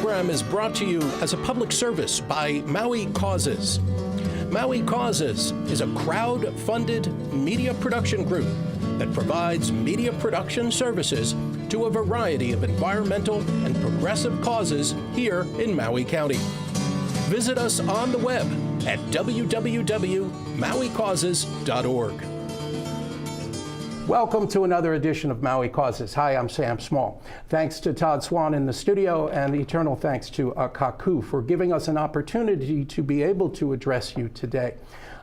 program is brought to you as a public service by Maui Causes. Maui Causes is a crowd-funded media production group that provides media production services to a variety of environmental and progressive causes here in Maui County. Visit us on the web at www.mauicauses.org. Welcome to another edition of Maui Causes. Hi, I'm Sam Small. Thanks to Todd Swan in the studio, and eternal thanks to Kaku for giving us an opportunity to be able to address you today.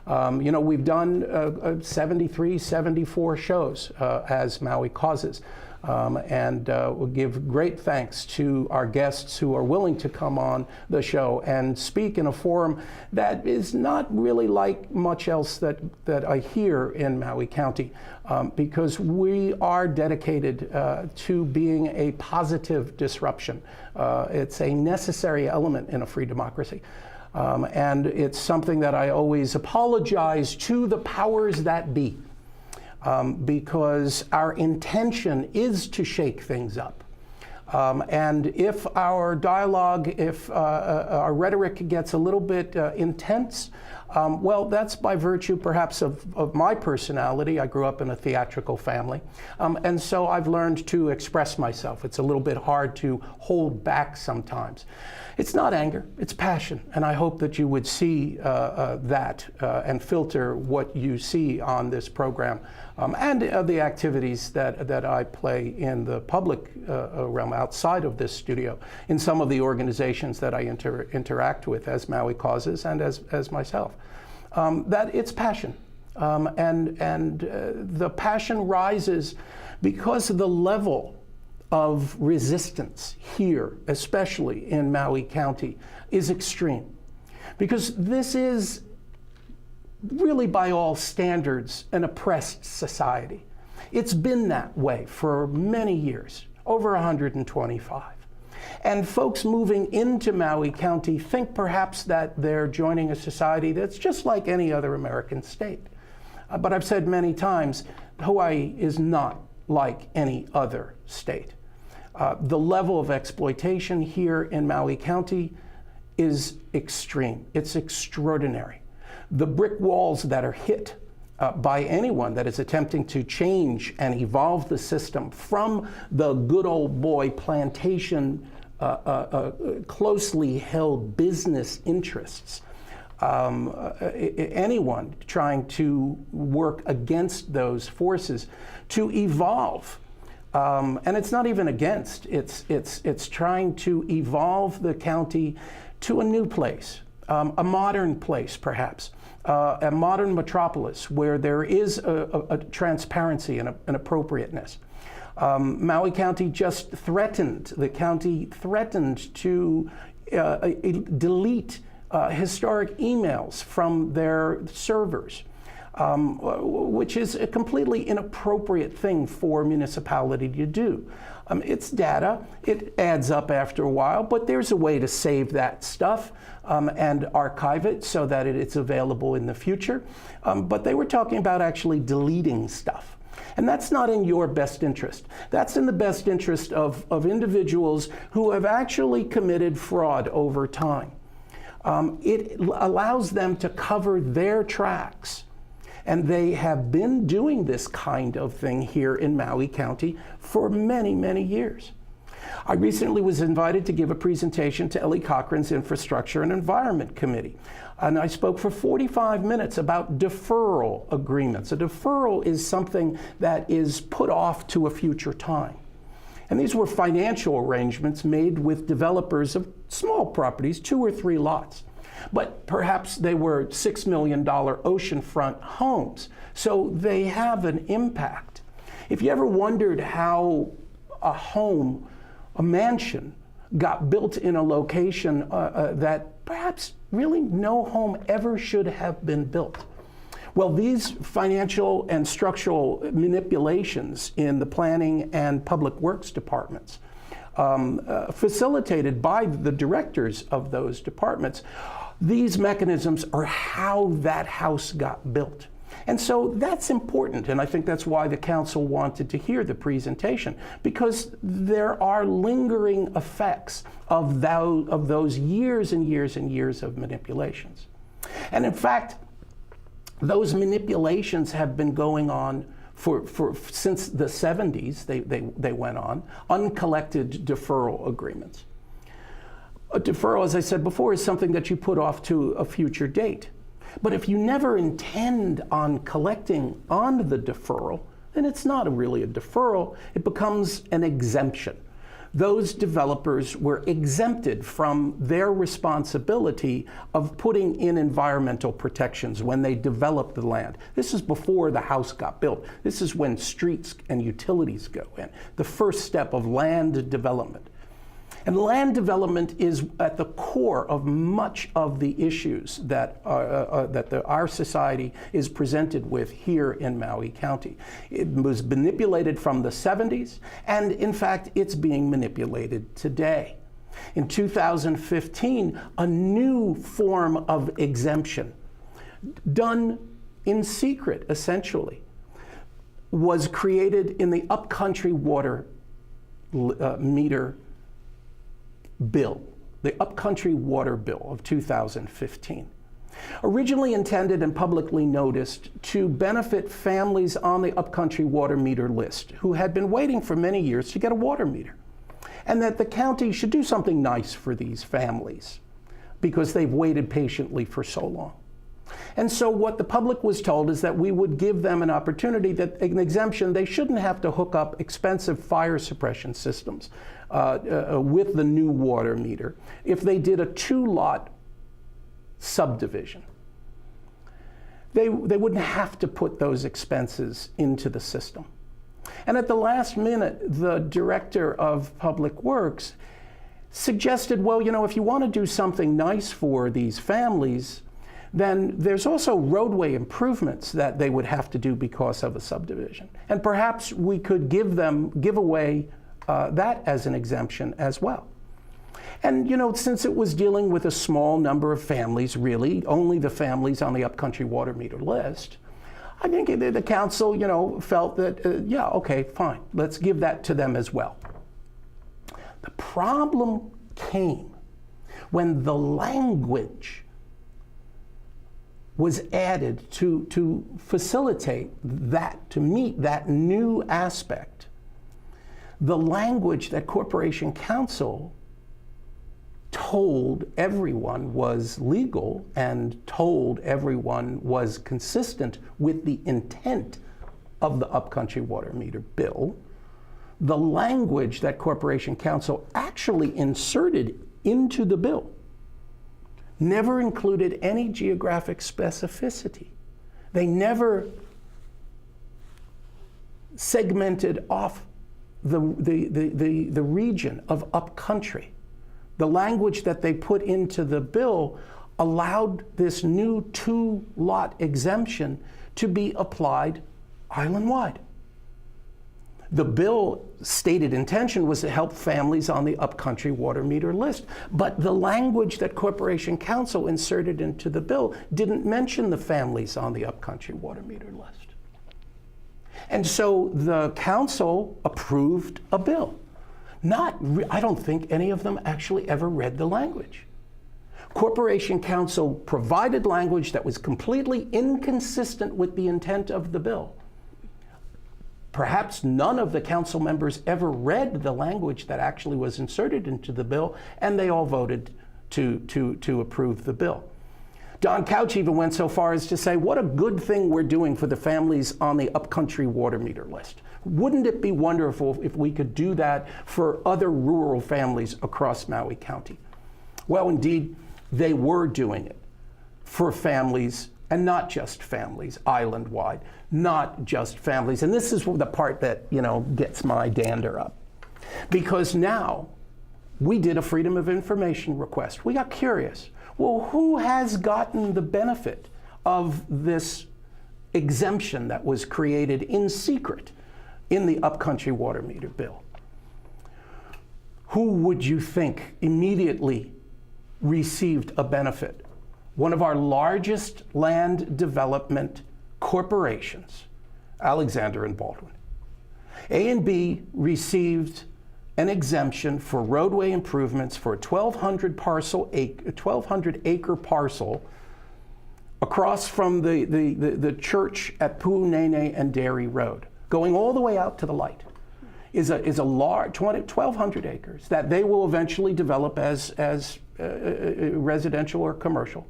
We've done 73, 74 shows as Maui Causes. And we'll give great thanks to our guests who are willing to come on the show and speak in a forum that is not really like much else that I hear in Maui County, because we are dedicated to being a positive disruption. It's a necessary element in a free democracy. And it's something that I always apologize to the powers that be. Because our intention is to shake things up. And if our dialogue, if our rhetoric gets a little bit intense, well, that's by virtue perhaps of my personality. I grew up in a theatrical family. And so I've learned to express myself. It's a little bit hard to hold back sometimes. It's not anger, it's passion. And I hope that you would see that and filter what you see on this program and the activities that I play in the public realm outside of this studio, in some of the organizations that I interact with as Maui Causes and as myself. That it's passion. And the passion rises because of the level of resistance here, especially in Maui County, is extreme. Because this is really, by all standards, an oppressed society. It's been that way for many years, over 125. And folks moving into Maui County think perhaps that they're joining a society that's just like any other American state. But I've said many times, Hawaii is not like any other state. The level of exploitation here in Maui County is extreme. It's extraordinary. The brick walls that are hit by anyone that is attempting to change and evolve the system from the good old boy plantation, closely held business interests. Anyone trying to work against those forces to evolve. And it's not even against, it's trying to evolve the county to a new place, a modern place perhaps, a modern metropolis where there is a transparency and an appropriateness. Maui County just threatened, the county threatened to delete historic emails from their servers. Which is a completely inappropriate thing for a municipality to do. It's data, it adds up after a while, but there's a way to save that stuff and archive it so that it's available in the future. But they were talking about actually deleting stuff. And that's not in your best interest. That's in the best interest of individuals who have actually committed fraud over time. It allows them to cover their tracks. And they have been doing this kind of thing here in Maui County for many, many years. I recently was invited to give a presentation to Ellie Cochran's Infrastructure and Environment Committee. And I spoke for 45 minutes about deferral agreements. A deferral is something that is put off to a future time. And these were financial arrangements made with developers of small properties, 2 or 3 lots. But perhaps they were $6 million oceanfront homes, so they have an impact. If you ever wondered how a home, a mansion, got built in a location that perhaps really no home ever should have been built. Well, these financial and structural manipulations in the planning and public works departments, facilitated by the directors of those departments, these mechanisms are how that house got built. And so that's important, and I think that's why the council wanted to hear the presentation, because there are lingering effects of those years and years and years of manipulations. And in fact, those manipulations have been going on since the 70s. They went on, uncollected deferral agreements. A deferral, as I said before, is something that you put off to a future date. But if you never intend on collecting on the deferral, then it's not really a deferral, it becomes an exemption. Those developers were exempted from their responsibility of putting in environmental protections when they developed the land. This is before the house got built. This is when streets and utilities go in, the first step of land development. And land development is at the core of much of the issues that our society is presented with here in Maui County. It was manipulated from the 70s, and in fact, it's being manipulated today. In 2015, a new form of exemption, done in secret, essentially, was created in the upcountry water meter bill, the Upcountry Water Bill of 2015. Originally intended and publicly noticed to benefit families on the Upcountry Water Meter list who had been waiting for many years to get a water meter, and that the county should do something nice for these families because they've waited patiently for so long. And so what the public was told is that we would give them an opportunity, that an exemption. They shouldn't have to hook up expensive fire suppression systems with the new water meter if they did a 2-lot subdivision. They wouldn't have to put those expenses into the system. And at the last minute, the director of Public Works suggested, well, you know, if you want to do something nice for these families, then there's also roadway improvements that they would have to do because of a subdivision. And perhaps we could give away that as an exemption as well. And, you know, since it was dealing with a small number of families, really, only the families on the Upcountry Water Meter list, I think the council, you know, felt that, yeah, okay, fine, let's give that to them as well. The problem came when the language was added to facilitate that, to meet that new aspect. The language that Corporation Counsel told everyone was legal and told everyone was consistent with the intent of the Upcountry Water Meter Bill, the language that Corporation Counsel actually inserted into the bill never included any geographic specificity. They never segmented off the region of upcountry. The language that they put into the bill allowed this new 2-lot exemption to be applied island-wide. The bill stated intention was to help families on the Upcountry Water Meter list, but the language that Corporation Counsel inserted into the bill didn't mention the families on the Upcountry Water Meter list. And so the council approved a bill. I don't think any of them actually ever read the language. Corporation Counsel provided language that was completely inconsistent with the intent of the bill. Perhaps none of the council members ever read the language that actually was inserted into the bill, and they all voted to approve the bill. Don Couch even went so far as to say, what a good thing we're doing for the families on the Upcountry Water Meter list. Wouldn't it be wonderful if we could do that for other rural families across Maui County? Well, indeed, they were doing it for families, and not just families, island-wide, not just families. And this is the part that, you know, gets my dander up. Because now we did a Freedom of Information request. We got curious. Well, who has gotten the benefit of this exemption that was created in secret in the Upcountry Water Meter Bill? Who would you think immediately received a benefit? One of our largest land development corporations, Alexander and Baldwin. A and B received an exemption for roadway improvements for a 1,200 acre parcel across from the church at Puunene and Dairy Road, going all the way out to the light, is a large 1,200 acres that they will eventually develop as residential or commercial.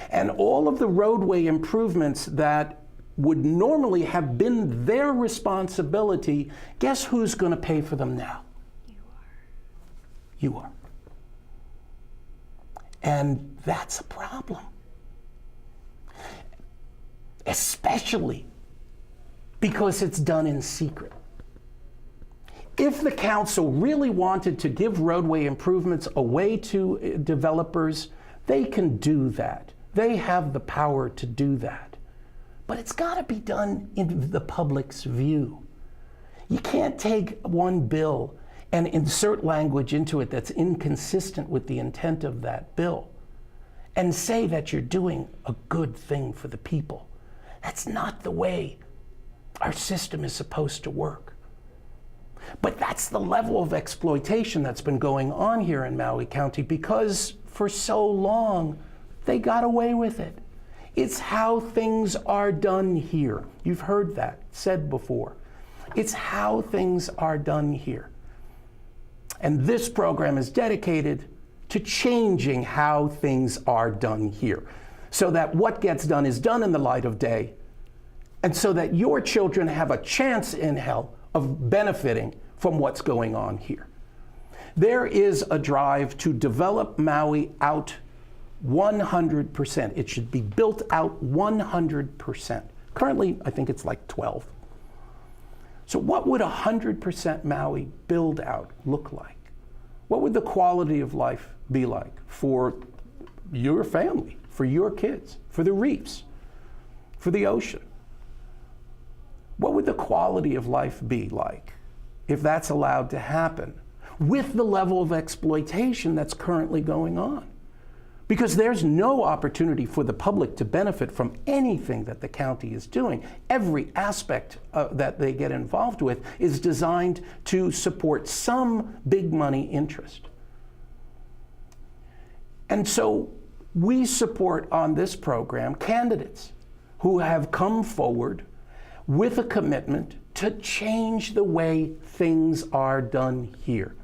And all of the roadway improvements that would normally have been their responsibility, guess who's going to pay for them now? You are. And that's a problem. Especially because it's done in secret. If the council really wanted to give roadway improvements away to developers, they can do that. They have the power to do that. But it's got to be done in the public's view. You can't take one bill and insert language into it that's inconsistent with the intent of that bill and say that you're doing a good thing for the people. That's not the way our system is supposed to work. But that's the level of exploitation that's been going on here in Maui County because for so long they got away with it. It's how things are done here. You've heard that said before. It's how things are done here. And this program is dedicated to changing how things are done here, so that what gets done is done in the light of day, and so that your children have a chance in hell of benefiting from what's going on here. There is a drive to develop Maui out 100%. It should be built out 100%. Currently, I think it's like 12. So what would 100% Maui build out look like? What would the quality of life be like for your family, for your kids, for the reefs, for the ocean? What would the quality of life be like if that's allowed to happen with the level of exploitation that's currently going on? Because there's no opportunity for the public to benefit from anything that the county is doing. Every aspect that they get involved with is designed to support some big money interest. And so we support on this program candidates who have come forward with a commitment to change the way things are done here.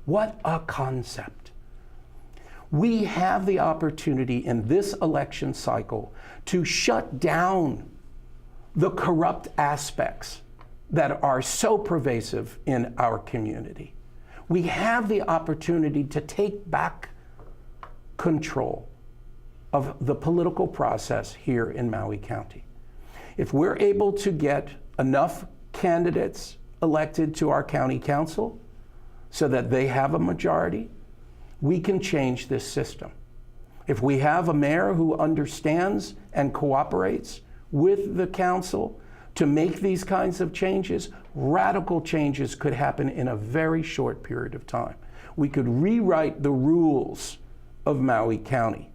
What a concept. We have the opportunity in this election cycle to shut down the corrupt aspects that are so pervasive in our community. We have the opportunity to take back control of the political process here in Maui County. If we're able to get enough candidates elected to our county council so that they have a majority, we can change this system. If we have a mayor who understands and cooperates with the council to make these kinds of changes, radical changes could happen in a very short period of time. We could rewrite the rules of Maui County.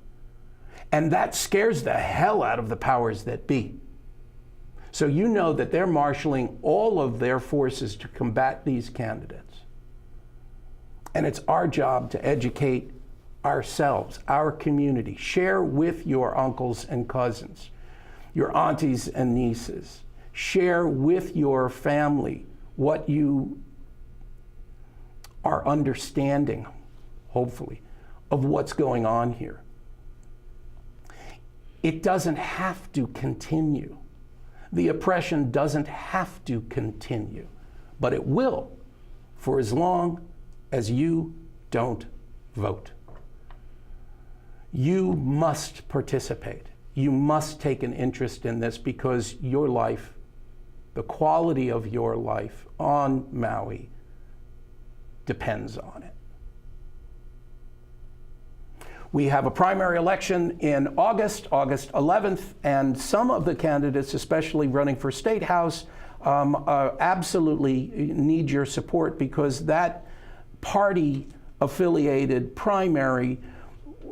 And that scares the hell out of the powers that be. So you know that they're marshaling all of their forces to combat these candidates. And it's our job to educate ourselves, our community. Share with your uncles and cousins, your aunties and nieces. Share with your family what you are understanding, hopefully, of what's going on here. It doesn't have to continue. The oppression doesn't have to continue, but it will for as long as you don't vote. You must participate. You must take an interest in this because your life, the quality of your life on Maui depends on it. We have a primary election in August 11th, and some of the candidates, especially running for State House, absolutely need your support because that party-affiliated primary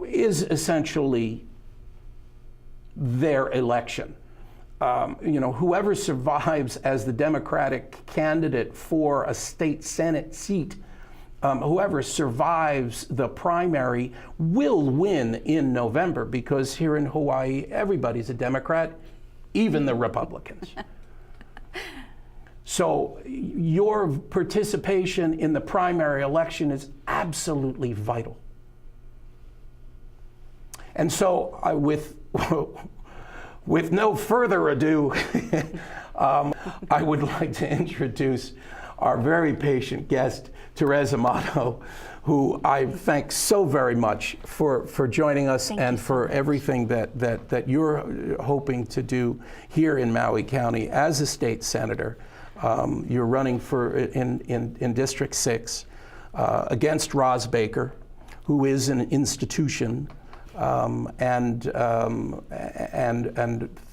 is essentially their election. whoever survives as the Democratic candidate for a state Senate seat, whoever survives the primary will win in November, because here in Hawaii, everybody's a Democrat, even the Republicans. So your participation in the primary election is absolutely vital. And so with no further ado, I would like to introduce our very patient guest, Terez Amato, who I thank so very much for joining us and for everything that you're hoping to do here in Maui County as a state senator. You're running in District 6 against Roz Baker, who is an institution, and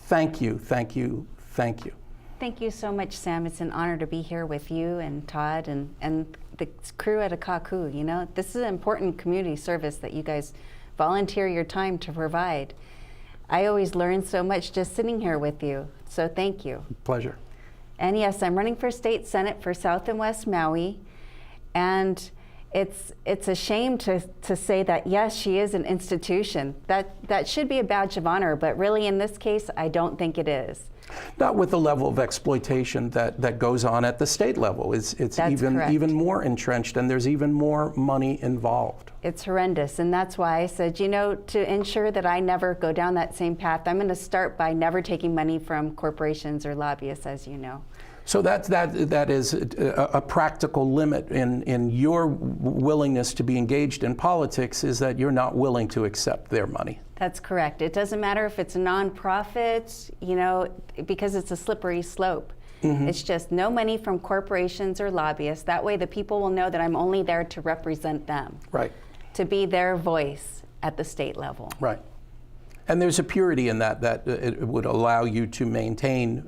thank you. Thank you so much, Sam. It's an honor to be here with you and Todd and the crew at Akaku. You know, this is an important community service that you guys volunteer your time to provide. I always learn so much just sitting here with you, so thank you. Pleasure. And yes, I'm running for state senate for South and West Maui, and it's a shame to say that yes, she is an institution. That should be a badge of honor, but really in this case, I don't think it is. Not with the level of exploitation that goes on at the state level. It's even more entrenched, and there's even more money involved. It's horrendous, and that's why I said, you know, to ensure that I never go down that same path, I'm going to start by never taking money from corporations or lobbyists, as you know. So that is a practical limit in your willingness to be engaged in politics, is that you're not willing to accept their money. That's correct. It doesn't matter if it's a nonprofit, you know, because it's a slippery slope. Mm-hmm. It's just no money from corporations or lobbyists. That way the people will know that I'm only there to represent them. Right. To be their voice at the state level. Right. And there's a purity in that it would allow you to maintain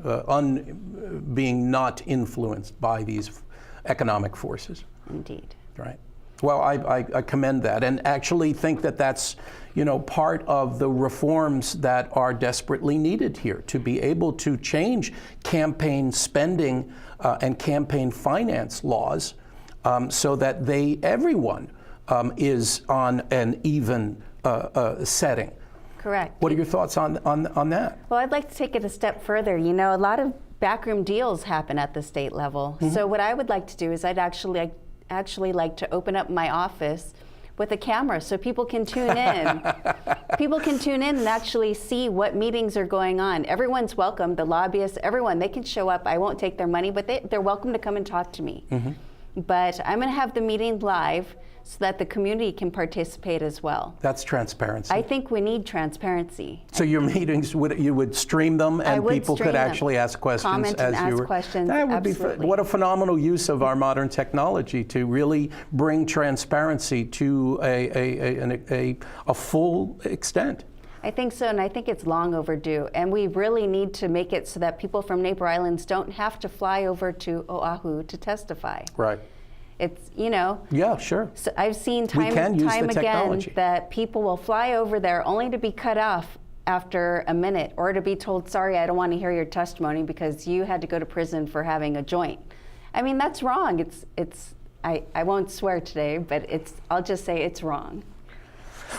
being not influenced by these economic forces. Indeed. Right. Well, I commend that, and actually think that that's, you know, part of the reforms that are desperately needed here to be able to change campaign spending and campaign finance laws so that everyone is on an even setting. Correct. What are your thoughts on that? Well, I'd like to take it a step further. You know, a lot of backroom deals happen at the state level. Mm-hmm. So what I would like to do is I'd actually like to open up my office with a camera so people can tune in. People can tune in and actually see what meetings are going on. Everyone's welcome, the lobbyists, everyone. They can show up. I won't take their money, but they're welcome to come and talk to me. Mm-hmm. But I'm going to have the meeting live so that the community can participate as well. That's transparency. I think we need transparency. So your meetings, you would stream them, and people could actually ask questions comment as and you ask were. Questions. That would Absolutely. be what a phenomenal use of our modern technology to really bring transparency to a full extent. I think so, and I think it's long overdue. And we really need to make it so that people from neighbor islands don't have to fly over to Oahu to testify. Right. It's, you know. Yeah, sure. So I've seen time again that people will fly over there only to be cut off after a minute, or to be told, sorry, I don't want to hear your testimony because you had to go to prison for having a joint. I mean, that's wrong. I won't swear today, but I'll just say it's wrong.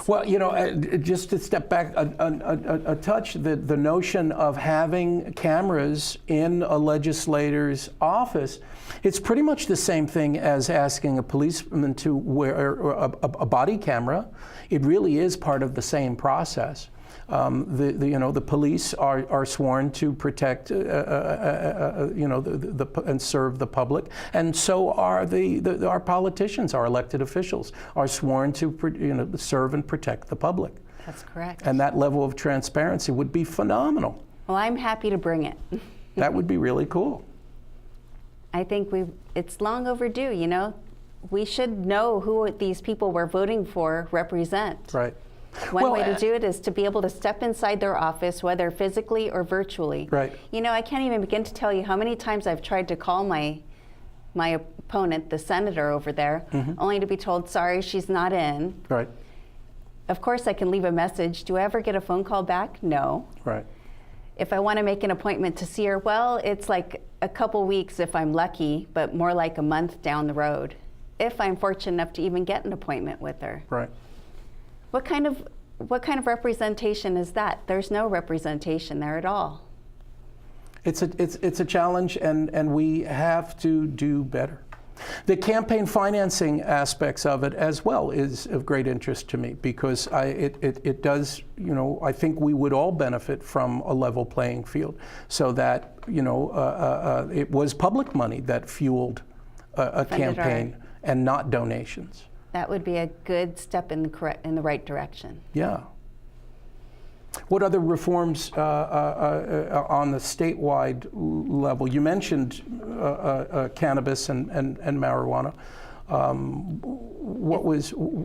Well, you know, just to step back a touch, the notion of having cameras in a legislator's office, it's pretty much the same thing as asking a policeman to wear a body camera. It really is part of the same process. The police are sworn to protect, and serve the public, and so are our politicians. Our elected officials are sworn to, serve and protect the public. That's correct. And that level of transparency would be phenomenal. Well, I'm happy to bring it. That would be really cool. I think it's long overdue. You know, we should know who these people we're voting for represent. Right. One way to do it is to be able to step inside their office, whether physically or virtually. Right. You know, I can't even begin to tell you how many times I've tried to call my opponent, the senator over there, mm-hmm. only to be told, sorry, she's not in. Right. Of course, I can leave a message. Do I ever get a phone call back? No. Right. If I want to make an appointment to see her, well, it's like a couple weeks if I'm lucky, but more like a month down the road, if I'm fortunate enough to even get an appointment with her. Right. What kind of representation is that? There's no representation there at all. It's a challenge, and we have to do better. The campaign financing aspects of it as well is of great interest to me, because it does, I think we would all benefit from a level playing field, so that, it was public money that fueled a campaign and not donations. That would be a good step in the right direction. Yeah. What other reforms on the statewide level? You mentioned cannabis and marijuana.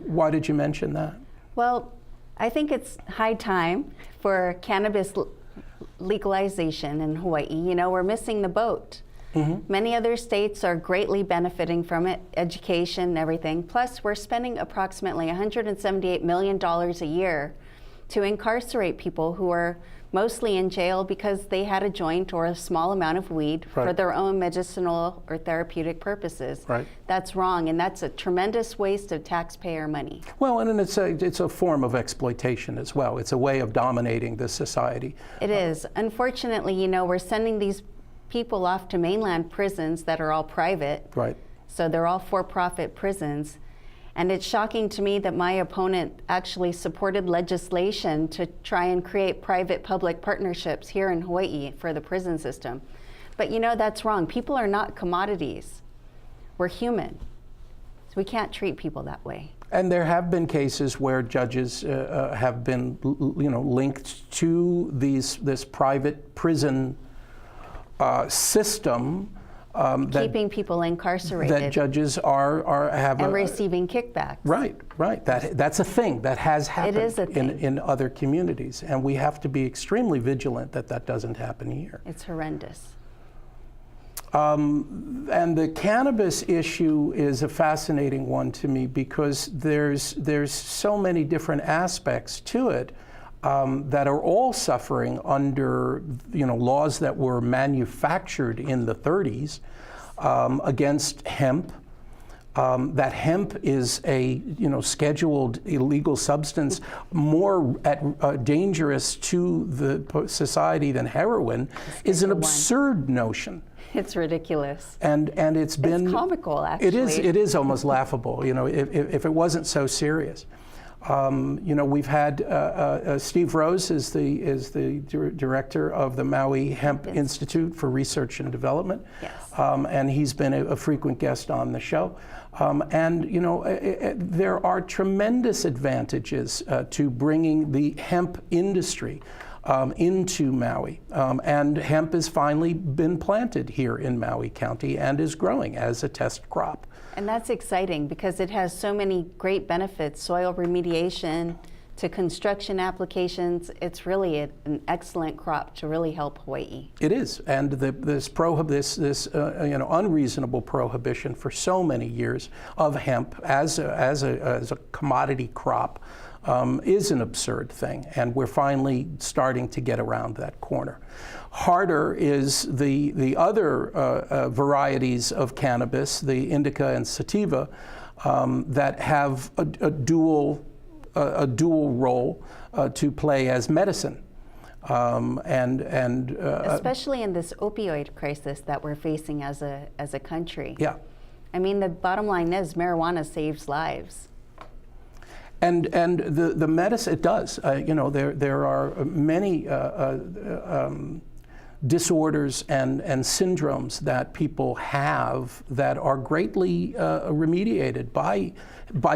Why did you mention that? Well, I think it's high time for cannabis legalization in Hawaii. We're missing the boat. Mm-hmm. Many other states are greatly benefiting from it, education and everything. Plus, we're spending approximately $178 million a year to incarcerate people who are mostly in jail because they had a joint or a small amount of weed for their own medicinal or therapeutic purposes. Right. That's wrong, and that's a tremendous waste of taxpayer money. Well, and it's a form of exploitation as well. It's a way of dominating the society. It is. Unfortunately, we're sending these people off to mainland prisons that are all private. Right. So they're all for-profit prisons. And it's shocking to me that my opponent actually supported legislation to try and create private-public partnerships here in Hawaii for the prison system. But that's wrong. People are not commodities. We're human. So we can't treat people that way. And there have been cases where judges have been, linked to this private prison system. Keeping people incarcerated. That judges have and receiving kickbacks. Right. That's a thing that has happened it is a thing. in other communities, and we have to be extremely vigilant that doesn't happen here. It's horrendous. And the cannabis issue is a fascinating one to me, because there's so many different aspects to it. That are all suffering under, laws that were manufactured in the 30s against hemp. That hemp is a, scheduled illegal substance, more dangerous to the society than heroin, is an absurd notion. It's ridiculous. And it's been comical, actually. It is almost laughable, if it wasn't so serious. We've had Steve Rose is the director of the Maui Hemp Institute for Research and Development. Yes. And he's been a frequent guest on the show. There are tremendous advantages to bringing the hemp industry into Maui. And hemp has finally been planted here in Maui County and is growing as a test crop. And that's exciting because it has so many great benefits, soil remediation to construction applications. It's really an excellent crop to really help Hawaii. It is, and this unreasonable prohibition for so many years of hemp as a commodity crop is an absurd thing, and we're finally starting to get around that corner. Harder is the other varieties of cannabis, the indica and sativa, that have a dual role to play as medicine, especially in this opioid crisis that we're facing as a country. Yeah, I mean, the bottom line is marijuana saves lives. And the medicine, it does. There are many disorders and syndromes that people have that are greatly remediated by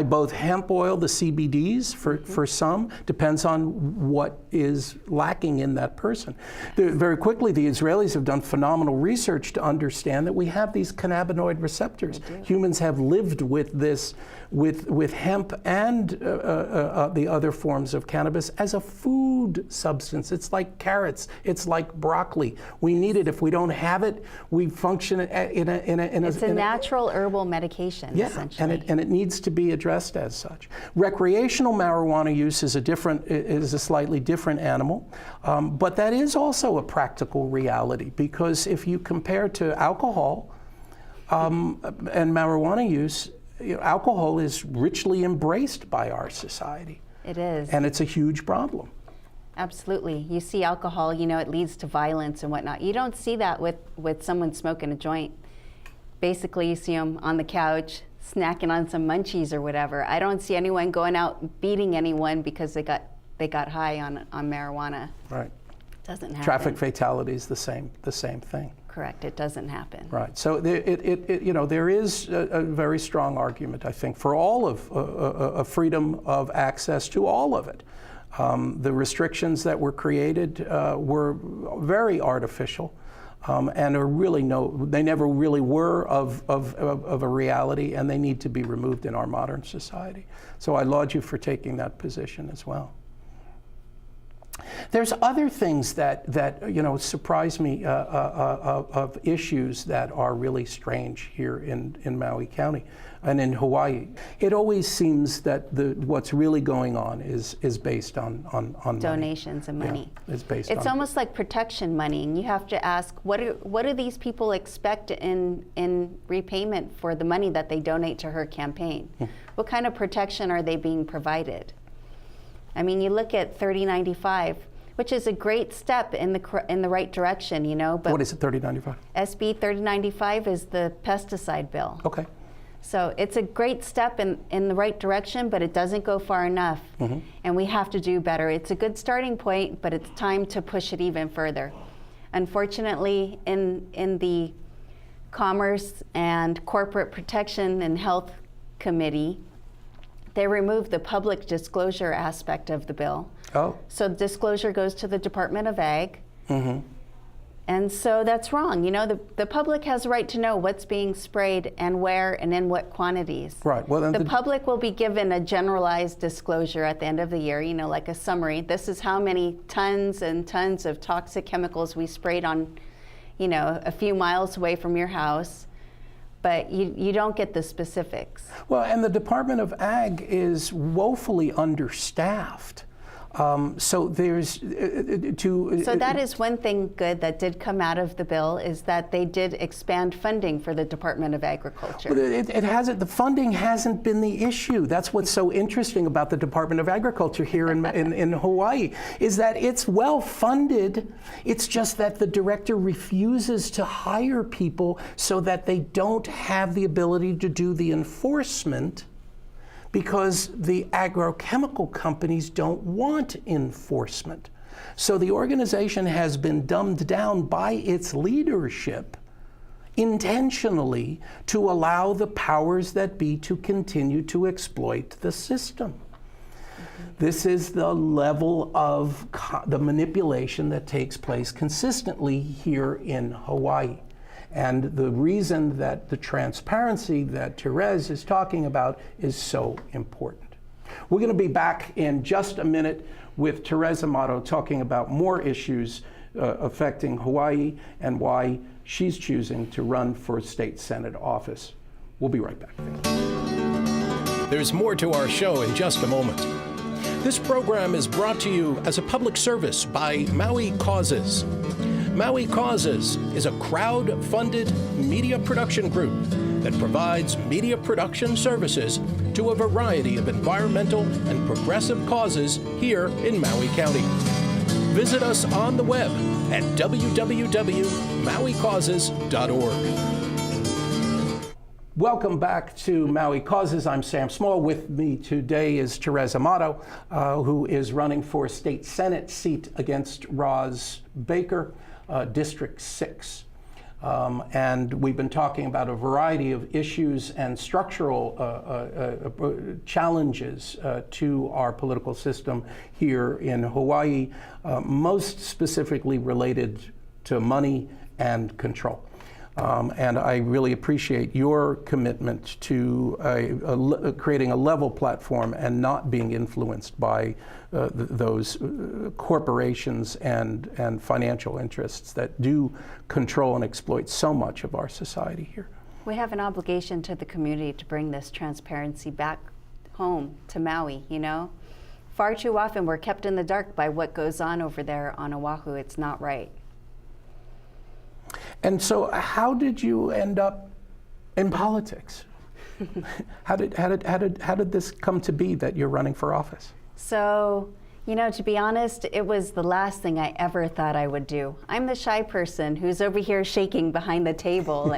both hemp oil, the CBDs for some, depends on what is lacking in that person. Very quickly, the Israelis have done phenomenal research to understand that we have these cannabinoid receptors. Humans have lived with this, with hemp and the other forms of cannabis as a food substance. It's like carrots, it's like broccoli. desperately. We need it. If we don't have it, we function in a It's a natural herbal medication, essentially. and it needs to be addressed as such. Recreational marijuana use is a slightly different animal, but that is also a practical reality, because if you compare to alcohol and marijuana use, alcohol is richly embraced by our society. It is. And it's a huge problem. Absolutely. You see alcohol, it leads to violence and whatnot. You don't see that with someone smoking a joint. Basically, you see them on the couch, snacking on some munchies or whatever. I don't see anyone going out beating anyone because they got high on marijuana. Right. Doesn't happen. Traffic fatalities, the same thing. Correct. It doesn't happen. Right. So there is a very strong argument, I think, for all of a freedom of access to all of it. The restrictions that were created were very artificial, and they never really were of a reality, and they need to be removed in our modern society. So I laud you for taking that position as well. There's other things that surprise me of issues that are really strange here in Maui County and in Hawaii. It always seems that what's really going on is based on donations and money. Yeah, it's almost like protection money, and you have to ask, what do these people expect in repayment for the money that they donate to her campaign? What kind of protection are they being provided? I mean, you look at 3095, which is a great step in the right direction, But what is it, 3095? SB 3095 is the pesticide bill. Okay. So it's a great step in the right direction, but it doesn't go far enough, and we have to do better. It's a good starting point, but it's time to push it even further. Unfortunately, in the Commerce and Corporate Protection and Health Committee, they removed the public disclosure aspect of the bill. Oh. So disclosure goes to the Department of Ag. And so that's wrong. The public has a right to know what's being sprayed and where and in what quantities. Right. Well, then the public will be given a generalized disclosure at the end of the year, like a summary. This is how many tons and tons of toxic chemicals we sprayed on, a few miles away from your house. But you don't get the specifics. Well, and the Department of Ag is woefully understaffed. So there's So that is one thing good that did come out of the bill, is that they did expand funding for the Department of Agriculture. But it hasn't. The funding hasn't been the issue. That's what's so interesting about the Department of Agriculture here in Hawaii, is that it's well funded. It's just that the director refuses to hire people so that they don't have the ability to do the enforcement, because the agrochemical companies don't want enforcement. So the organization has been dumbed down by its leadership intentionally to allow the powers that be to continue to exploit the system. This is the level of the manipulation that takes place consistently here in Hawaii. And the reason that the transparency that Terez is talking about is so important. We're going to be back in just a minute with Terez Amato talking about more issues affecting Hawaii and why she's choosing to run for state Senate office. We'll be right back. There's more to our show in just a moment. This program is brought to you as a public service by Maui Causes. Maui Causes is a crowd-funded media production group that provides media production services to a variety of environmental and progressive causes here in Maui County. Visit us on the web at www.mauicauses.org. Welcome back to Maui Causes. I'm Sam Small. With me today is Terez Amato, who is running for state Senate seat against Roz Baker, District 6. And we've been talking about a variety of issues and structural challenges to our political system here in Hawaii, most specifically related to money and control. And I really appreciate your commitment to creating a level platform and not being influenced by those corporations and financial interests that do control and exploit so much of our society here. We have an obligation to the community to bring this transparency back home to Maui, you know? Far too often we're kept in the dark by what goes on over there on Oahu. It's not right. And so how did you end up in politics? How did this come to be that you're running for office? So, you know, to be honest, it was the last thing I ever thought I would do. I'm the shy person who's over here shaking behind the table.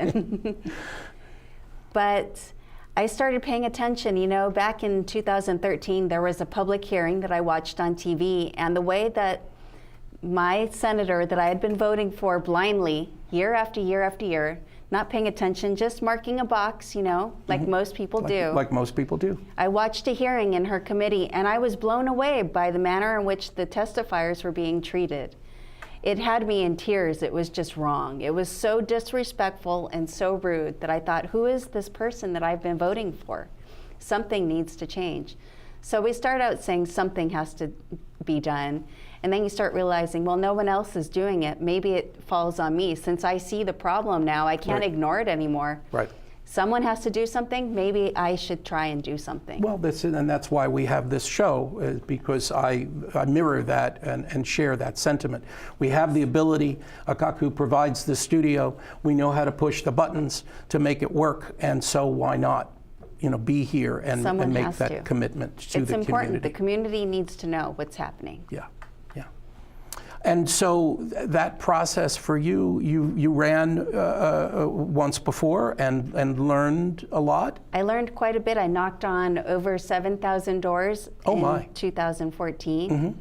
But I started paying attention. You know, back in 2013, there was a public hearing that I watched on TV, and the way that my senator that I had been voting for blindly, year after year after year, not paying attention, just marking a box, you know, like most people do. Like most people do. I watched a hearing in her committee, and I was blown away by the manner in which the testifiers were being treated. It had me in tears. It was just wrong. It was so disrespectful and so rude that I thought, who is this person that I've been voting for? Something needs to change. So we start out saying something has to be done. And then you start realizing, well, no one else is doing it. Maybe it falls on me. Since I see the problem now, I can't ignore it anymore. Right. Someone has to do something. Maybe I should try and do something. Well, and that's why we have this show, because I mirror that and share that sentiment. We have the ability, Akaku provides the studio, we know how to push the buttons to make it work, and so why not, you know, be here and make that commitment to the community. It's important. The community needs to know what's happening. Yeah. And so that process for you, you ran once before and learned a lot? I learned quite a bit. I knocked on over 7,000 doors in 2014.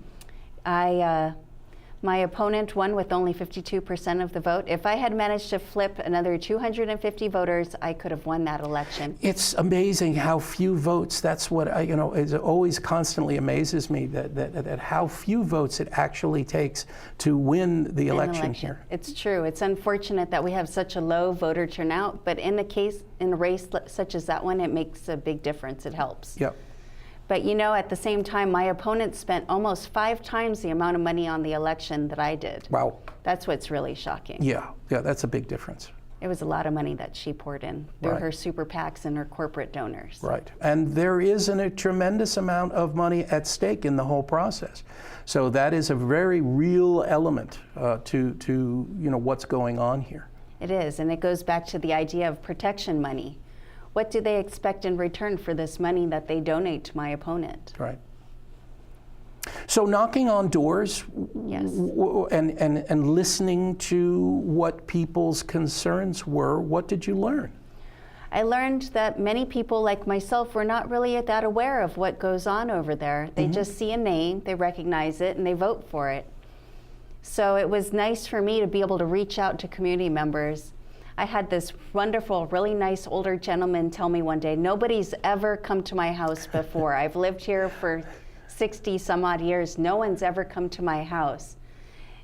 Mm-hmm. My opponent won with only 52% of the vote. If I had managed to flip another 250 voters, I could have won that election. It's amazing how few votes. That's what it always constantly amazes me that how few votes it actually takes to win the election here. It's true. It's unfortunate that we have such a low voter turnout, but in a race such as that one, it makes a big difference. It helps. Yep. But you know, at the same time, my opponent spent almost 5 times the amount of money on the election that I did. Wow. That's what's really shocking. Yeah, that's a big difference. It was a lot of money that she poured in through her super PACs and her corporate donors. Right. And there is a tremendous amount of money at stake in the whole process. So that is a very real element to what's going on here. It is, and it goes back to the idea of protection money. What do they expect in return for this money that they donate to my opponent? Right. So knocking on doors, yes, and listening to what people's concerns were, what did you learn? I learned that many people like myself were not really that aware of what goes on over there. They just see a name, they recognize it, and they vote for it. So it was nice for me to be able to reach out to community members. I had this wonderful, really nice older gentleman tell me one day, nobody's ever come to my house before. I've lived here for 60 some odd years. No one's ever come to my house.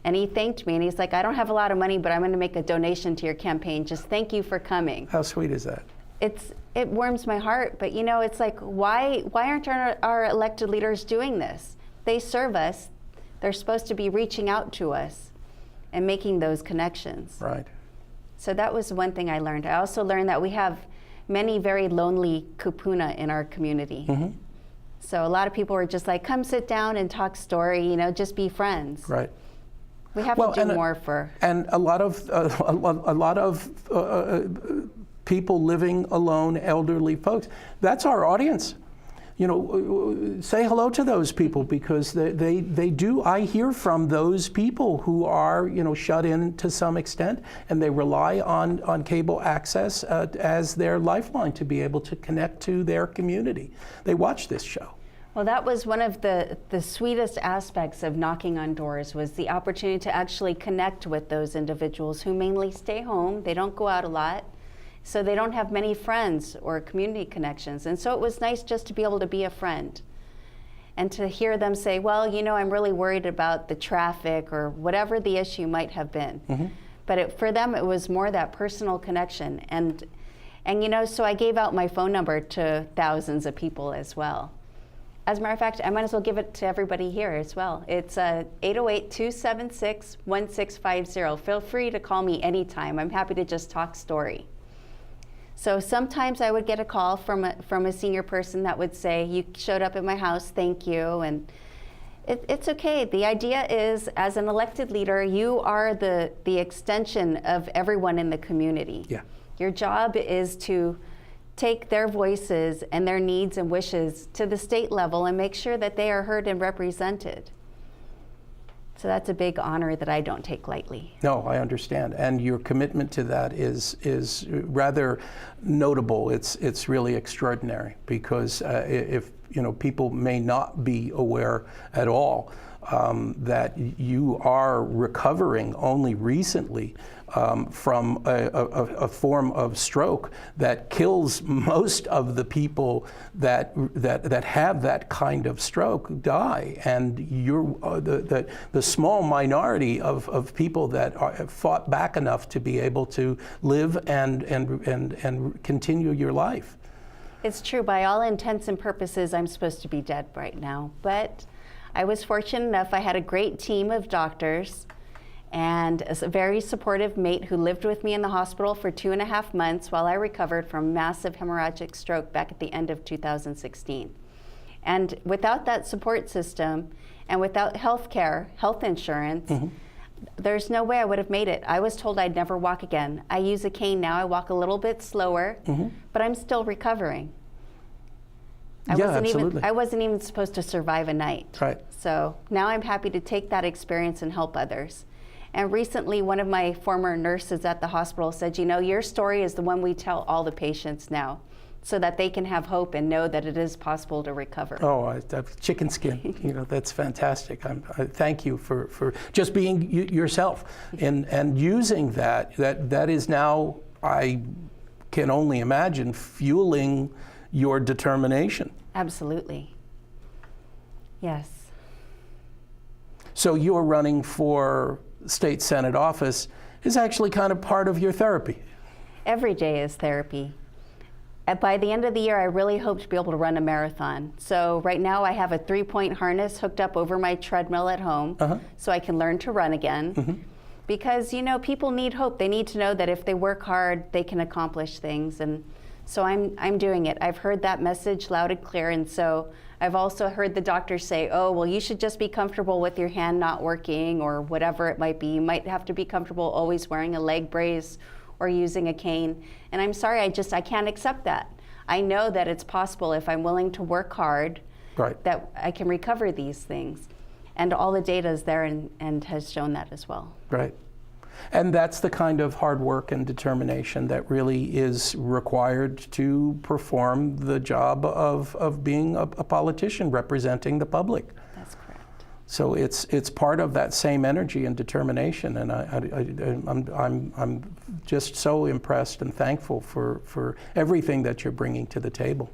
And he thanked me, and he's like, I don't have a lot of money, but I'm going to make a donation to your campaign. Just thank you for coming. How sweet is that? It warms my heart, but you know, it's like, why aren't our elected leaders doing this? They serve us. They're supposed to be reaching out to us and making those connections. Right. So that was one thing I learned. I also learned that we have many very lonely kupuna in our community. So a lot of people were just like, come sit down and talk story, you know, just be friends. Right. We have to do more for. And a lot of people living alone, elderly folks, that's our audience. You know, say hello to those people, because they do. I hear from those people who are, you know, shut in to some extent, and they rely on cable access as their lifeline to be able to connect to their community. They watch this show. Well, that was one of the sweetest aspects of knocking on doors, was the opportunity to actually connect with those individuals who mainly stay home. They don't go out a lot. So they don't have many friends or community connections. And so it was nice just to be able to be a friend and to hear them say, well, you know, I'm really worried about the traffic or whatever the issue might have been. but for them it was more that personal connection. And so I gave out my phone number to thousands of people as well. As a matter of fact, I might as well give it to everybody here as well. It's 808-276-1650. Feel free to call me anytime. I'm happy to just talk story. So sometimes I would get a call from a senior person that would say, you showed up at my house, thank you. And it's okay. The idea is, as an elected leader, you are the extension of everyone in the community. Yeah. Your job is to take their voices and their needs and wishes to the state level and make sure that they are heard and represented. So that's a big honor that I don't take lightly. No, I understand. And your commitment to that is rather notable. It's really extraordinary, because if people may not be aware at all that you are recovering only recently from a form of stroke that kills most of the people that have that kind of stroke die, and you're the small minority of people that have fought back enough to be able to live and continue your life. It's true. By all intents and purposes, I'm supposed to be dead right now, but I was fortunate enough. I had a great team of doctors and a very supportive mate who lived with me in the hospital for 2.5 months while I recovered from massive hemorrhagic stroke back at the end of 2016. And without that support system and without health insurance, there's no way I would have made it. I was told I'd never walk again. I use a cane now. I walk a little bit slower, but I'm still recovering. I wasn't even supposed to survive a night. Right. So now I'm happy to take that experience and help others. And recently, one of my former nurses at the hospital said, your story is the one we tell all the patients now, so that they can have hope and know that it is possible to recover. Oh, chicken skin, that's fantastic. I thank you for just being yourself and using that is now, I can only imagine, fueling your determination. Absolutely. Yes. So your running for state Senate office is actually kind of part of your therapy. Every day is therapy. By the end of the year, I really hope to be able to run a marathon. So right now I have a 3-point harness hooked up over my treadmill at home so I can learn to run again. Because, people need hope. They need to know that if they work hard, they can accomplish things. And so I'm doing it. I've heard that message loud and clear. And so I've also heard the doctors say, oh, well, you should just be comfortable with your hand not working or whatever it might be. You might have to be comfortable always wearing a leg brace or using a cane. And I'm sorry, I can't accept that. I know that it's possible if I'm willing to work hard, that I can recover these things. And all the data is there and has shown that as well. Right. And that's the kind of hard work and determination that really is required to perform the job of being a politician representing the public. That's correct. So it's part of that same energy and determination, and I'm just so impressed and thankful for everything that you're bringing to the table.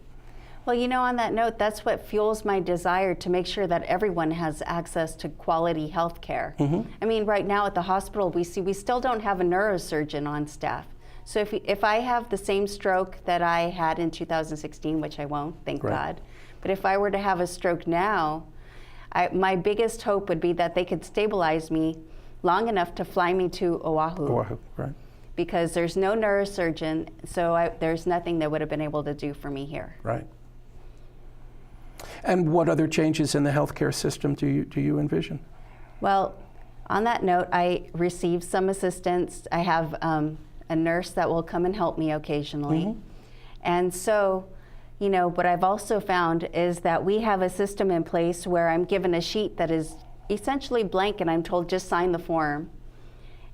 Well, on that note, that's what fuels my desire to make sure that everyone has access to quality health care. I mean, right now at the hospital, we still don't have a neurosurgeon on staff. So if I have the same stroke that I had in 2016, which I won't, thank God, but if I were to have a stroke now, my biggest hope would be that they could stabilize me long enough to fly me to Oahu. Because there's no neurosurgeon, so there's nothing they would have been able to do for me here. Right. And what other changes in the healthcare system do you envision? Well, on that note, I received some assistance. I have a nurse that will come and help me occasionally. And so, what I've also found is that we have a system in place where I'm given a sheet that is essentially blank and I'm told just sign the form.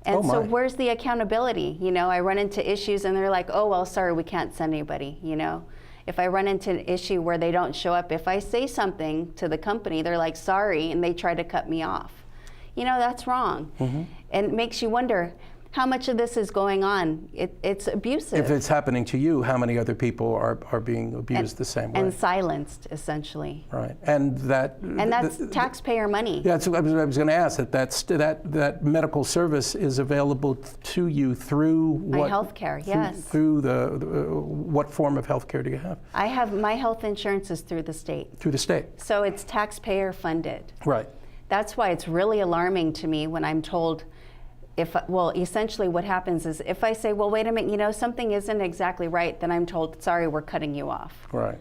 And so where's the accountability? I run into issues and they're like, oh, well, sorry, we can't send anybody, If I run into an issue where they don't show up, if I say something to the company, they're like, sorry, and they try to cut me off. That's wrong. And it makes you wonder, how much of this is going on? It's abusive. If it's happening to you, how many other people are being abused the same way? And silenced, essentially. Right, and that's taxpayer money. Yeah, that's what I was going to ask. That medical service is available to you through My what? health care, yes. Through what form of health care do you have? I have my health insurance is through the state. Through the state. So it's taxpayer funded. Right. That's why it's really alarming to me when I'm told, essentially what happens is if I say, well, wait a minute, something isn't exactly right, then I'm told, sorry, we're cutting you off. Right.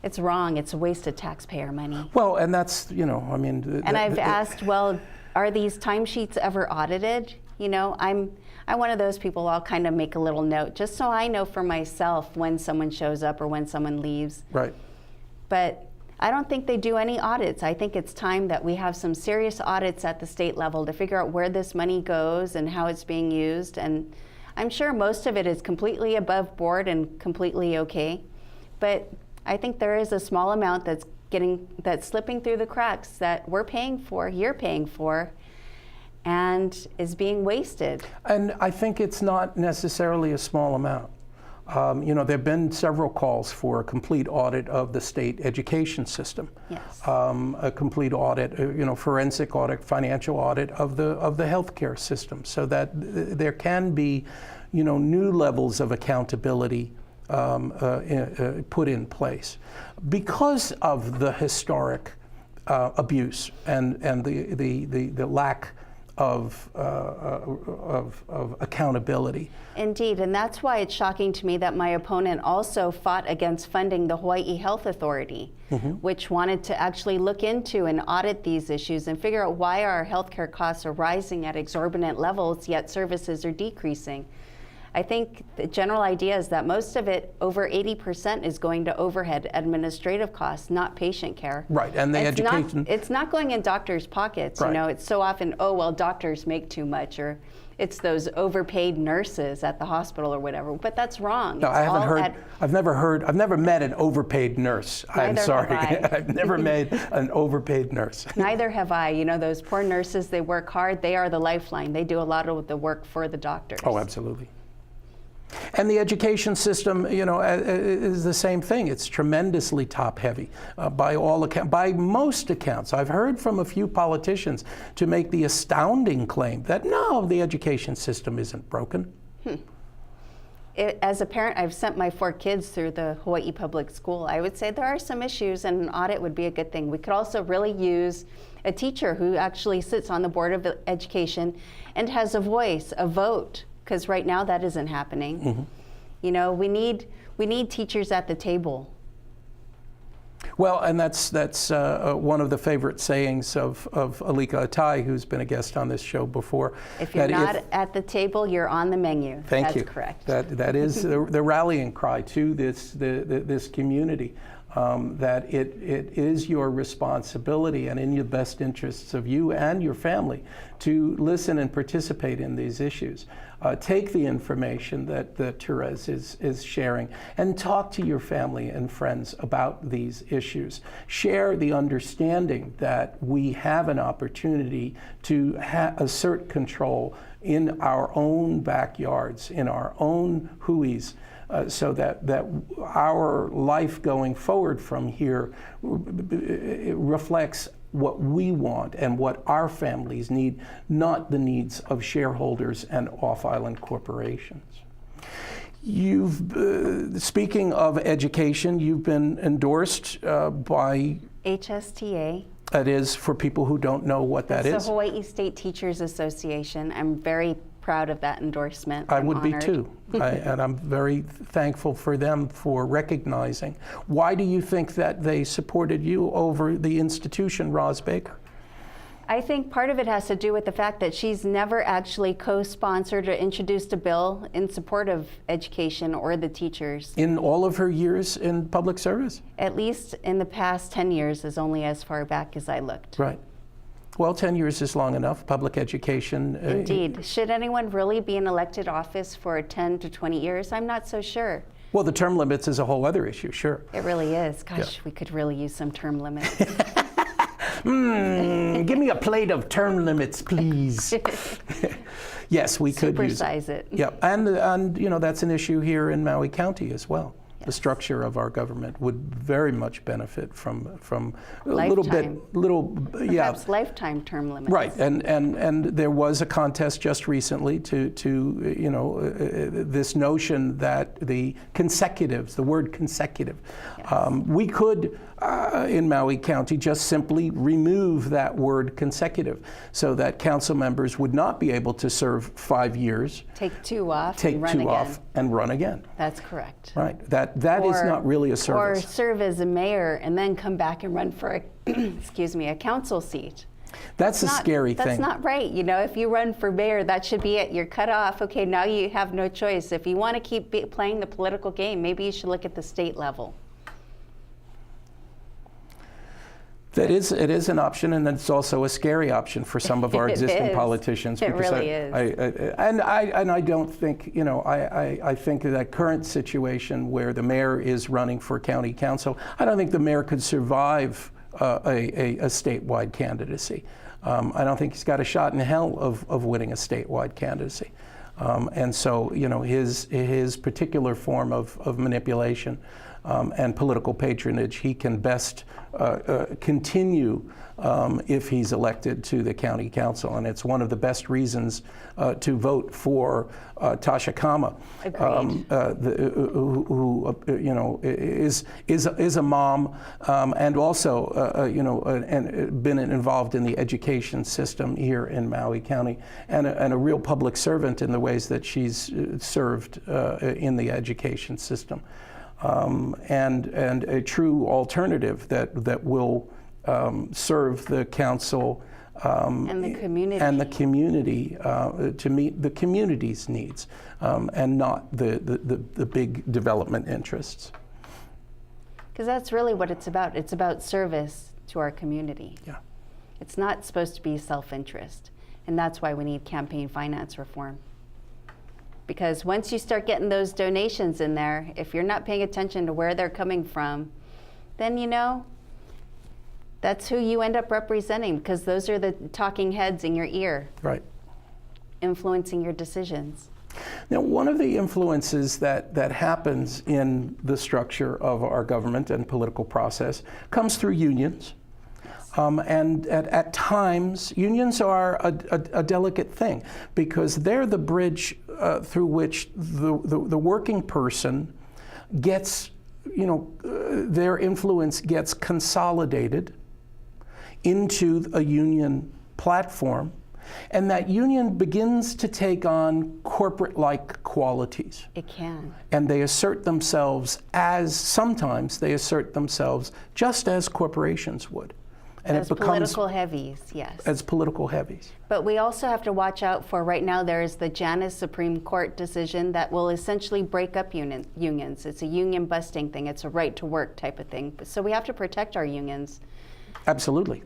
It's wrong. It's a waste of taxpayer money. Well, and that's, And I've asked, well, are these timesheets ever audited? I'm one of those people, I'll kind of make a little note, just so I know for myself when someone shows up or when someone leaves. Right. But I don't think they do any audits. I think it's time that we have some serious audits at the state level to figure out where this money goes and how it's being used. And I'm sure most of it is completely above board and completely okay. But I think there is a small amount that's slipping through the cracks that we're paying for, you're paying for, and is being wasted. And I think it's not necessarily a small amount. There have been several calls for a complete audit of the state education system. Yes. A complete audit, forensic audit, financial audit of the healthcare system, so that there can be, new levels of accountability put in place, because of the historic abuse and the lack of accountability. Indeed, and that's why it's shocking to me that my opponent also fought against funding the Hawaii Health Authority, which wanted to actually look into and audit these issues and figure out why our healthcare costs are rising at exorbitant levels, yet services are decreasing. I think the general idea is that most of it, over 80%, is going to overhead administrative costs, not patient care. Right, and the education. It's not going in doctors' pockets. Right. It's so often, doctors make too much, or it's those overpaid nurses at the hospital or whatever. But that's wrong. No, I haven't heard. I've never met an overpaid nurse. I'm sorry. I've never met an overpaid nurse. Neither have I. Those poor nurses, they work hard. They are the lifeline. They do a lot of the work for the doctors. Oh, absolutely. And the education system, is the same thing. It's tremendously top-heavy by most accounts. I've heard from a few politicians to make the astounding claim that no, the education system isn't broken. As a parent, I've sent my 4 kids through the Hawaii Public School. I would say there are some issues, and an audit would be a good thing. We could also really use a teacher who actually sits on the Board of Education and has a voice, a vote. Because right now that isn't happening. We need teachers at the table. Well, and that's one of the favorite sayings of Alika Atai, who's been a guest on this show before. If you're not at the table, you're on the menu. Thank you. That's correct. That is the rallying cry to this community. That it is your responsibility and in the best interests of you and your family to listen and participate in these issues. Take the information that Terez is sharing and talk to your family and friends about these issues. Share the understanding that we have an opportunity to assert control in our own backyards, in our own huis, so that our life going forward from here reflects what we want and what our families need, not the needs of shareholders and off-island corporations. Speaking of education, you've been endorsed by HSTA. That is, for people who don't know what that is. It's the Hawaii State Teachers Association. I'm very proud of that endorsement. I would be honored. too, and I'm very thankful for them for recognizing. Why do you think that they supported you over the institution, Roz Baker? I think part of it has to do with the fact that she's never actually co-sponsored or introduced a bill in support of education or the teachers. In all of her years in public service? At least in the past 10 years is only as far back as I looked. Right. Well, 10 years is long enough. Public education. Indeed. Should anyone really be in elected office for 10 to 20 years? I'm not so sure. Well, the term limits is a whole other issue, sure. It really is. Gosh, we could really use some term limits. Give me a plate of term limits, please. Yes, we could use it. Supersize it. Yeah, and you know, that's an issue here in Maui County as well. The structure of our government would very much benefit from a Perhaps lifetime term limits. Right, and there was a contest just recently to you know, this notion that the word consecutive, we could in Maui County just simply remove that word consecutive, so that council members would not be able to serve 5 years, Take 2 off, take and run 2 again. off, and run again. That's correct. Right, that is not really a service. Or serve as a mayor and then come back and run for a council seat. That's a scary thing. That's not right. You know, if you run for mayor, that should be it. You're cut off. Okay, now you have no choice. If you want to keep playing the political game, maybe you should look at the state level. It is an option, and it's also a scary option for some of our existing politicians. It because really is. I don't think, you know, I think that current situation where the mayor is running for county council, I don't think the mayor could survive a statewide candidacy. I don't think he's got a shot in hell of winning a statewide candidacy. And so, you know, his particular form of manipulation and political patronage, he can best continue if he's elected to the county council. And it's one of the best reasons to vote for Tasha Kama, who you know, is a mom, and also you know, and been involved in the education system here in Maui County, and a real public servant in the ways that she's served in the education system. And a true alternative that will serve the council and the community to meet the community's needs, and not the big development interests. Because that's really what it's about. It's about service to our community. Yeah. It's not supposed to be self-interest, and that's why we need campaign finance reform. Because once you start getting those donations in there, if you're not paying attention to where they're coming from, then, you know, that's who you end up representing, because those are the talking heads in your ear. Right. Influencing your decisions. Now, one of the influences that happens in the structure of our government and political process comes through unions. And at times, unions are a delicate thing, because they're the bridge through which the working person gets, you know, their influence gets consolidated into a union platform, and that union begins to take on corporate-like qualities. It can. And they assert themselves sometimes they assert themselves just as corporations would. And as it becomes political heavies, yes. As political heavies. But we also have to watch out for, right now there is the Janus Supreme Court decision that will essentially break up unions. It's a union busting thing. It's a right to work type of thing. So we have to protect our unions. Absolutely.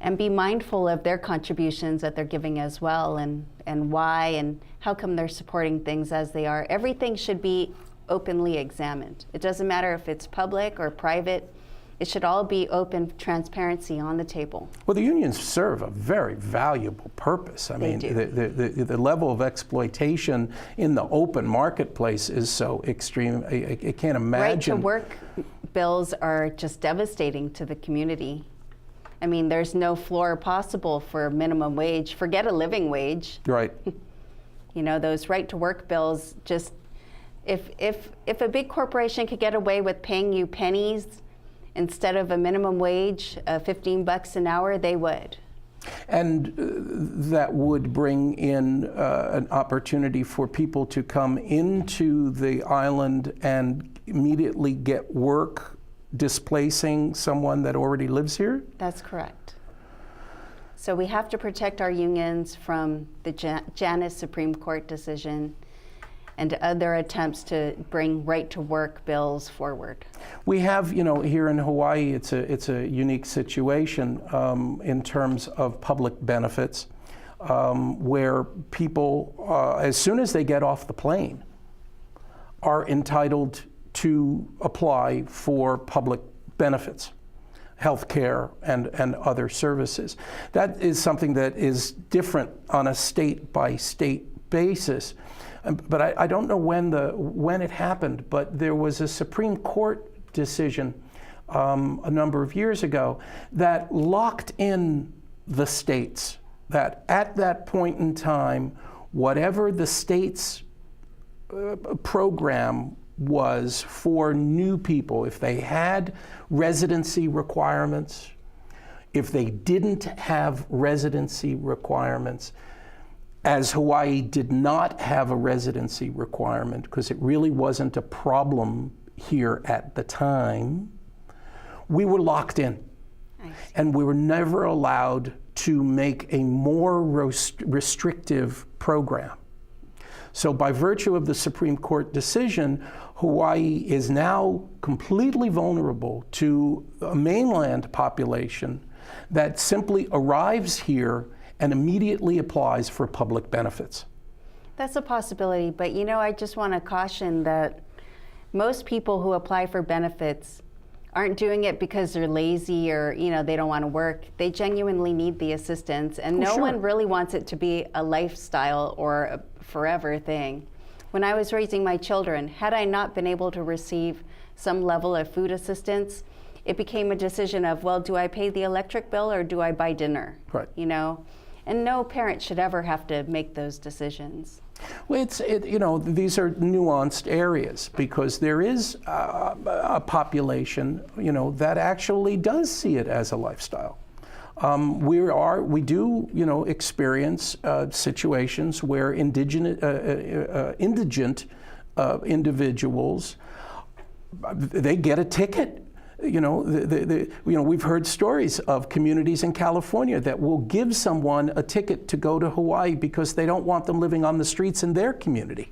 And be mindful of their contributions that they're giving as well, and why, and how come they're supporting things as they are. Everything should be openly examined. It doesn't matter if it's public or private. It should all be open transparency on the table. Well, the unions serve a very valuable purpose. I mean, the level of exploitation in the open marketplace is so extreme. I can't imagine. Right to work bills are just devastating to the community. I mean, there's no floor possible for minimum wage. Forget a living wage. Right. You know, those right to work bills, just if a big corporation could get away with paying you pennies instead of a minimum wage, $15 an hour, they would. And that would bring in an opportunity for people to come into the island and immediately get work, displacing someone that already lives here? That's correct. So we have to protect our unions from the Janus Supreme Court decision and other attempts to bring right-to-work bills forward. We have, you know, here in Hawaii, it's a unique situation in terms of public benefits, where people, as soon as they get off the plane, are entitled to apply for public benefits, health care and other services. That is something that is different on a state-by-state basis. But I don't know when it happened, but there was a Supreme Court decision a number of years ago that locked in the states, that at that point in time, whatever the state's program was for new people, if they had residency requirements, if they didn't have residency requirements, as Hawaii did not have a residency requirement because it really wasn't a problem here at the time, we were locked in. And we were never allowed to make a more restrictive program. So by virtue of the Supreme Court decision, Hawaii is now completely vulnerable to a mainland population that simply arrives here and immediately applies for public benefits. That's a possibility, but I just want to caution that most people who apply for benefits aren't doing it because they're lazy or they don't want to work. They genuinely need the assistance, and no one really wants it to be a lifestyle or a forever thing. When I was raising my children, had I not been able to receive some level of food assistance, it became a decision of, well, do I pay the electric bill or do I buy dinner? Right. And no parent should ever have to make those decisions. Well, these are nuanced areas because there is a population, that actually does see it as a lifestyle. We do, experience situations where indigent individuals, they get a ticket. We've heard stories of communities in California that will give someone a ticket to go to Hawaii because they don't want them living on the streets in their community.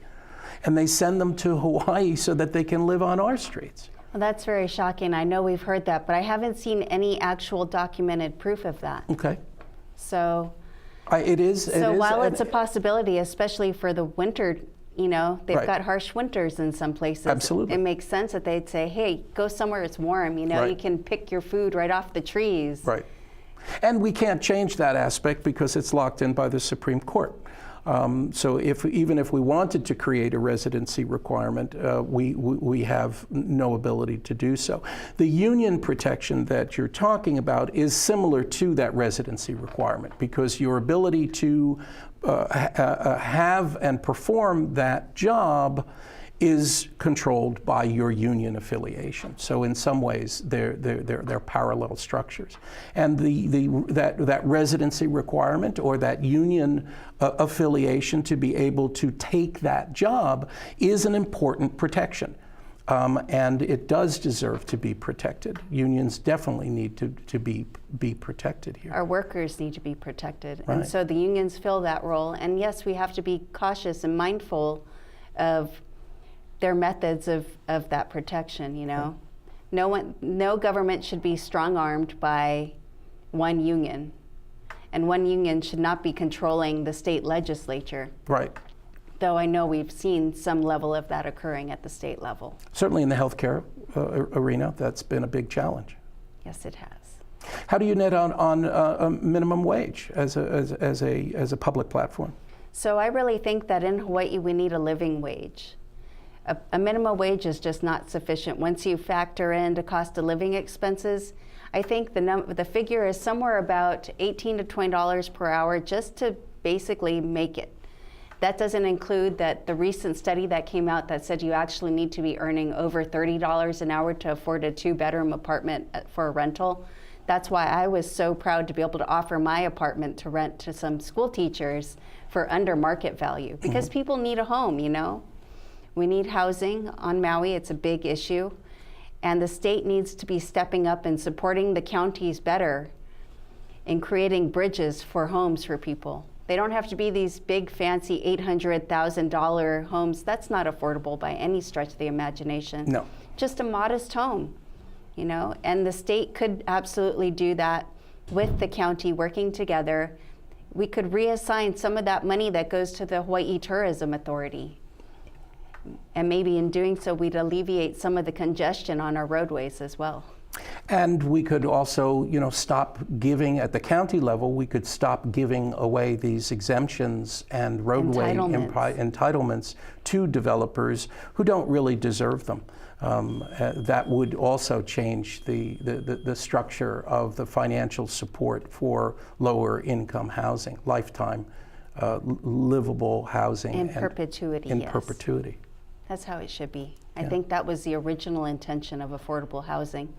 And they send them to Hawaii so that they can live on our streets. Well, that's very shocking. I know we've heard that, but I haven't seen any actual documented proof of that. Okay. So, it is. While it's a possibility, especially for the winter, they've got harsh winters in some places. Absolutely. It makes sense that they'd say, hey, go somewhere it's warm, Right. You can pick your food right off the trees. Right. And we can't change that aspect because it's locked in by the Supreme Court. So even if we wanted to create a residency requirement, we have no ability to do so. The union protection that you're talking about is similar to that residency requirement because your ability to have and perform that job is controlled by your union affiliation. So in some ways, they're parallel structures. And that residency requirement or that union affiliation to be able to take that job is an important protection. And it does deserve to be protected. Unions definitely need to be protected here. Our workers need to be protected. Right. And so the unions fill that role. And yes, we have to be cautious and mindful of their methods of that protection, No government should be strong-armed by one union. And one union should not be controlling the state legislature. Right. Though I know we've seen some level of that occurring at the state level. Certainly in the healthcare arena, that's been a big challenge. Yes, it has. How do you net on a minimum wage as a public platform? So I really think that in Hawaii we need a living wage. A minimum wage is just not sufficient. Once you factor in the cost of living expenses, I think the figure is somewhere about $18 to $20 per hour just to basically make it. That doesn't include the recent study that came out that said you actually need to be earning over $30 an hour to afford a 2-bedroom apartment for a rental. That's why I was so proud to be able to offer my apartment to rent to some school teachers for under market value because people need a home, We need housing on Maui. It's a big issue. And the state needs to be stepping up and supporting the counties better in creating bridges for homes for people. They don't have to be these big, fancy $800,000 homes. That's not affordable by any stretch of the imagination. No. Just a modest home, And the state could absolutely do that with the county working together. We could reassign some of that money that goes to the Hawaii Tourism Authority. And maybe in doing so, we'd alleviate some of the congestion on our roadways as well. And we could also, stop giving at the county level. We could stop giving away these exemptions and roadway entitlements to developers who don't really deserve them. That would also change the structure of the financial support for lower income housing, lifetime livable housing. In perpetuity, in yes. perpetuity. That's how it should be. I think that was the original intention of affordable housing.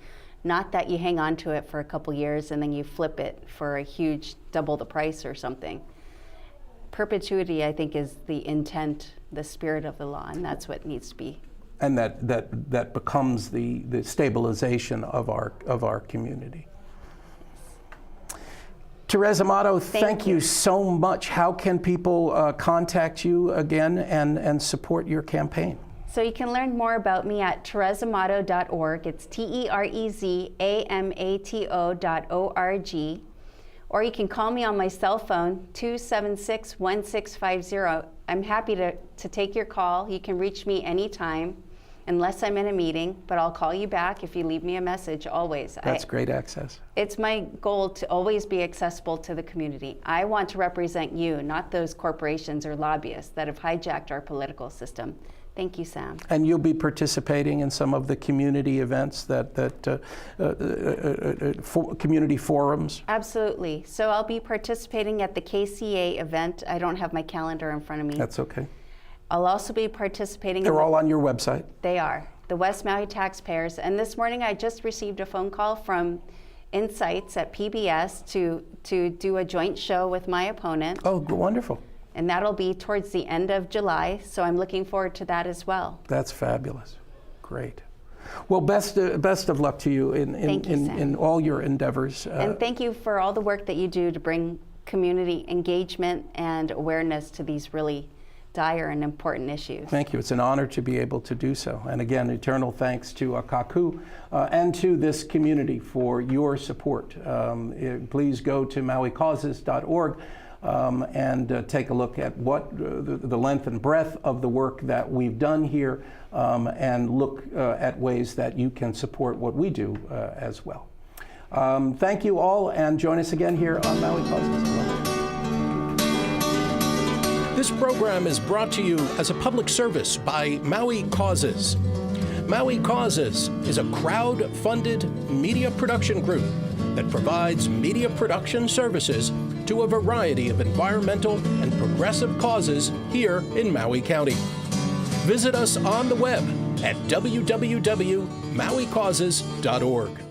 Not that you hang on to it for a couple years and then you flip it for a huge double the price or something. Perpetuity, I think, is the intent, the spirit of the law, and that's what needs to be. And that becomes the stabilization of our community. Terez Amato, thank you so much. How can people contact you again and support your campaign? So you can learn more about me at terezamato.org. It's TerezAmato.org. Or you can call me on my cell phone, 276-1650. I'm happy to take your call. You can reach me anytime, unless I'm in a meeting, but I'll call you back if you leave me a message, always. That's great access. It's my goal to always be accessible to the community. I want to represent you, not those corporations or lobbyists that have hijacked our political system. Thank you, Sam. And you'll be participating in some of the community events, community forums? Absolutely. So I'll be participating at the KCA event. I don't have my calendar in front of me. That's okay. I'll also be participating. They're all on your website? They are. The West Maui taxpayers. And this morning I just received a phone call from Insights at PBS to do a joint show with my opponent. Oh, wonderful. And that'll be towards the end of July, so I'm looking forward to that as well. That's fabulous. Great. Well, best of luck to you in all your endeavors. And thank you for all the work that you do to bring community engagement and awareness to these really dire and important issues. Thank you. It's an honor to be able to do so. And again, eternal thanks to Kaku and to this community for your support. Please go to MauiCauses.org. And take a look at what the length and breadth of the work that we've done here, and look at ways that you can support what we do as well. Thank you all, and join us again here on Maui Causes. This program is brought to you as a public service by Maui Causes. Maui Causes is a crowd-funded media production group that provides media production services to a variety of environmental and progressive causes here in Maui County. Visit us on the web at www.mauicauses.org.